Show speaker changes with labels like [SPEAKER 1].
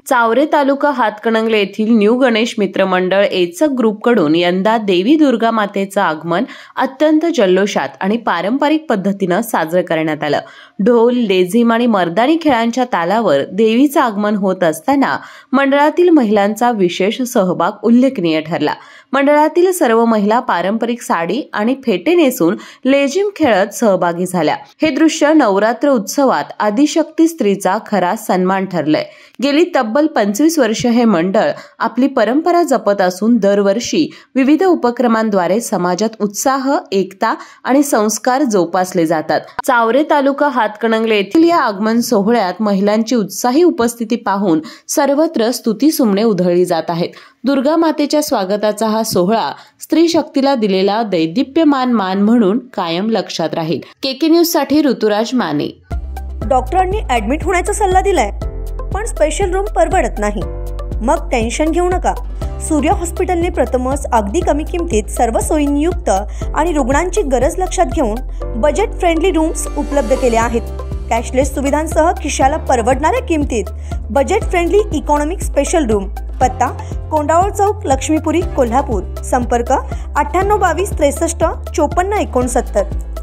[SPEAKER 1] चावरे तालुका हातकणंगले येथील न्यू गणेश मित्र मंडळ एचक ग्रुपकडून यंदा देवी दुर्गा मातेचं आगमन अत्यंत जल्लोषात आणि पारंपरिक पद्धतीनं साजरं करण्यात आलं। ढोल, लेझीम आणि मर्दानी खेळांच्या तालावर देवीचं आगमन होत असताना मंडळातील महिलांचा विशेष सहभाग उल्लेखनीय ठरला। मंडळातील सर्व महिला पारंपरिक साडी आणि फेटे नेसून लेझीम खेळत सहभागी झाल्या। हे दृश्य नवरात्र उत्सवात आदिशक्ती स्त्रीचा खरा सन्मान ठरलंय। गेली तब्बल 25 वर्ष हे मंडळ आपली परंपरा जपत असून दरवर्षी विविध उपक्रमांद्वारे समाजात उत्साह, एकता आणि संस्कार जोपासले जातात। चावरे तालुका हातकणंगले येथील या आगमन सोहळ्यात महिलांची उत्साही उपस्थिती पाहून सर्वत्र स्तुतीसुमने उधळली जात आहेत। दुर्गा मातेच्या स्वागताचा हा सोहळा स्त्री शक्तीला दिलेला दैदिप्यमान मान म्हणून कायम लक्षात राहील। केके न्यूज साठी ऋतुराज माने।
[SPEAKER 2] डॉक्टरांनी ऍडमिट होण्याचा सल्ला दिलाय, पण स्पेशल रूम परवडत नाही। मग टेन्शन घेऊ नका। सूर्य हॉस्पिटलने प्रथमच अगदी कमी किमतीत सर्व सोयींयुक्त आणि रुग्णांची गरज लक्षात घेऊन बजेट फ्रेंडली रूम्स उपलब्ध केले आहेत। कॅशलेस सुविधांसह खिशाला परवडणाऱ्या किमतीत budget friendly economic special room. पत्ता कोंडावळ चौक, लक्ष्मीपुरी, कोल्हापूर। संपर्क 9822 63 54 69।